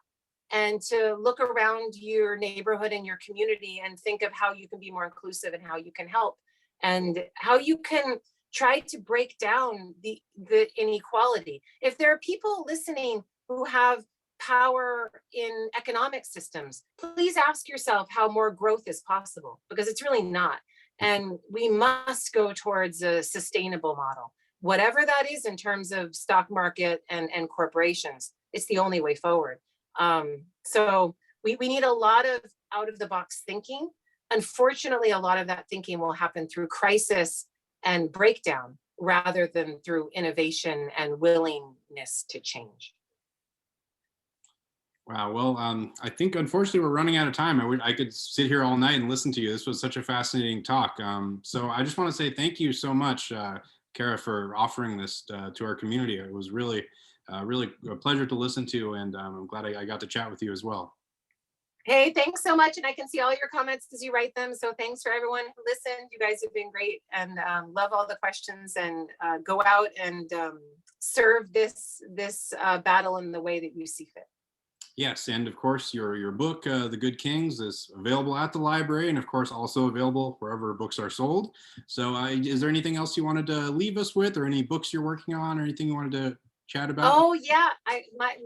and to look around your neighborhood and your community and think of how you can be more inclusive and how you can help and how you can try to break down the inequality. If there are people listening who have power in economic systems, please ask yourself how more growth is possible, because it's really not. And we must go towards a sustainable model, whatever that is in terms of stock market and corporations. It's the only way forward. So we need a lot of out of the box thinking. Unfortunately, a lot of that thinking will happen through crisis and breakdown rather than through innovation and willingness to change. Wow. Well, I think unfortunately we're running out of time. I could sit here all night and listen to you. This was such a fascinating talk. So I just want to say thank you so much, Kara, for offering this to our community. It was really a pleasure to listen to, and I'm glad I got to chat with you as well. Hey, thanks so much. And I can see all your comments as you write them. So thanks for everyone who listened. You guys have been great, and love all the questions, and go out and serve this battle in the way that you see fit. Yes, and of course your book, The Good Kings, is available at the library, and of course also available wherever books are sold. So is there anything else you wanted to leave us with, or any books you're working on, or anything you wanted to chat about? Oh yeah, my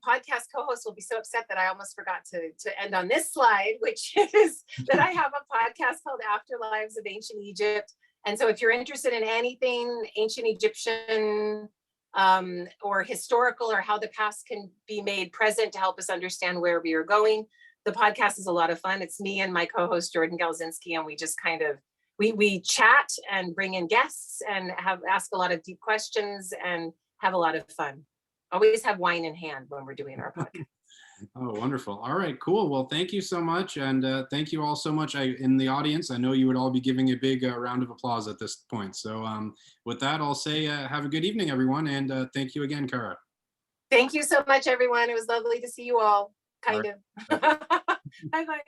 podcast co-host will be so upset that I almost forgot to end on this slide, which is that I have a podcast called Afterlives of Ancient Egypt. And so if you're interested in anything ancient Egyptian or historical, or how the past can be made present to help us understand where we are going, the podcast is a lot of fun. It's me and my co-host Jordan Galzinski, and we just kind of we chat and bring in guests and ask a lot of deep questions and have a lot of fun. Always have wine in hand when we're doing our podcast. Oh, wonderful. All right, cool. Well, thank you so much. And thank you all so much in the audience. I know you would all be giving a big round of applause at this point. So with that, I'll say have a good evening, everyone. And thank you again, Kara. Thank you so much, everyone. It was lovely to see you all, kind of. Bye-bye.